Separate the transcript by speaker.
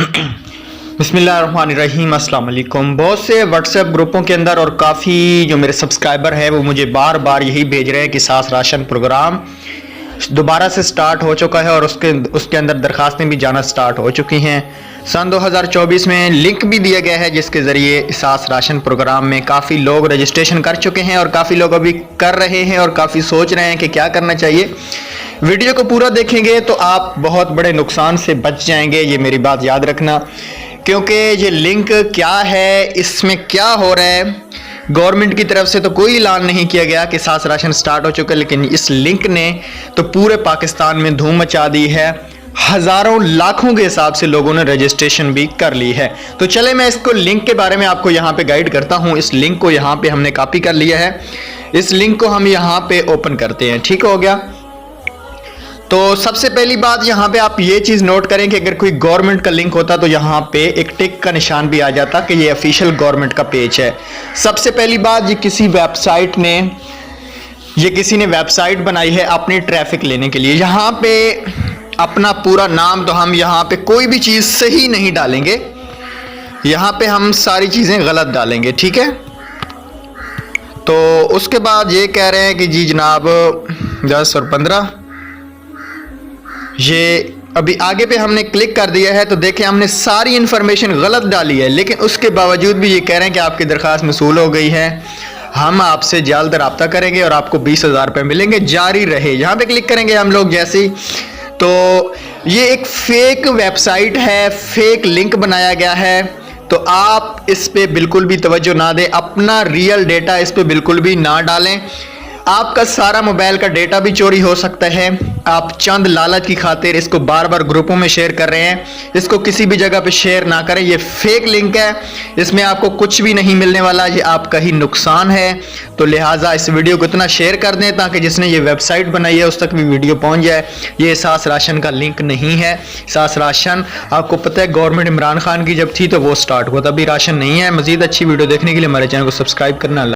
Speaker 1: बिस्मिल्लाहिर्रहमानिर्रहीम, अस्सलाम वालेकुम। बहुत से व्हाट्सएप ग्रुपों के अंदर और काफ़ी जो मेरे सब्सक्राइबर हैं वो मुझे बार बार यही भेज रहे हैं कि सास राशन प्रोग्राम दोबारा से स्टार्ट हो चुका है और उसके अंदर दरखास्तें भी जाना स्टार्ट हो चुकी हैं। सन 2024 में लिंक भी दिया गया है जिसके ज़रिए सास राशन प्रोग्राम में काफ़ी लोग रजिस्ट्रेशन कर चुके हैं और काफ़ी लोग अभी कर रहे हैं और काफ़ी सोच रहे हैं कि क्या करना चाहिए। वीडियो को पूरा देखेंगे तो आप बहुत बड़े नुकसान से बच जाएंगे, ये मेरी बात याद रखना। क्योंकि ये लिंक क्या है, इसमें क्या हो रहा है, गवर्नमेंट की तरफ से तो कोई ऐलान नहीं किया गया कि सास राशन स्टार्ट हो चुका है, लेकिन इस लिंक ने तो पूरे पाकिस्तान में धूम मचा दी है। हज़ारों लाखों के हिसाब से लोगों ने रजिस्ट्रेशन भी कर ली है। तो चले मैं इसको लिंक के बारे में आपको यहाँ पे गाइड करता हूँ। इस लिंक को यहाँ पे हमने कॉपी कर लिया है, इस लिंक को हम यहाँ पे ओपन करते हैं। ठीक हो गया। तो सबसे पहली बात यहाँ पे आप ये चीज़ नोट करें कि अगर कोई गवर्नमेंट का लिंक होता तो यहाँ पे एक टिक का निशान भी आ जाता कि ये ऑफिशियल गवर्नमेंट का पेज है। सबसे पहली बात, ये किसी ने वेबसाइट बनाई है अपनी ट्रैफिक लेने के लिए। यहाँ पे अपना पूरा नाम तो हम यहाँ पे कोई भी चीज़ सही नहीं डालेंगे, यहाँ पे हम सारी चीज़ें गलत डालेंगे। ठीक है। तो उसके बाद ये कह रहे हैं कि जी जनाब 10 और 15, ये अभी आगे पे हमने क्लिक कर दिया है तो देखें हमने सारी इंफॉर्मेशन गलत डाली है, लेकिन उसके बावजूद भी ये कह रहे हैं कि आपकी दरख्वास्त मसूल हो गई है, हम आपसे जल्द रब्ता करेंगे और आपको 20,000 रुपये मिलेंगे, जारी रहे। यहाँ पे क्लिक करेंगे हम लोग जैसे ही, तो ये एक फेक वेबसाइट है, फेक लिंक बनाया गया है। तो आप इस पे बिल्कुल भी तवज्जो ना दें, अपना रियल डेटा इस पे बिल्कुल भी ना डालें। आपका सारा मोबाइल का डेटा भी चोरी हो सकता है। आप चंद लालच की खातिर इसको बार बार ग्रुपों में शेयर कर रहे हैं, इसको किसी भी जगह पे शेयर ना करें। ये फेक लिंक है, इसमें आपको कुछ भी नहीं मिलने वाला, ये आपका ही नुकसान है। तो लिहाजा इस वीडियो को इतना शेयर कर दें ताकि जिसने ये वेबसाइट बनाई है उस तक भी वीडियो पहुंच जाए। ये सास राशन का लिंक नहीं है। सास राशन आपको पता है गवर्नमेंट इमरान खान की जब थी तो वो स्टार्ट हुआ था, अभी राशन नहीं है। मजीद अच्छी वीडियो देखने के लिए हमारे चैनल को सब्सक्राइब करना।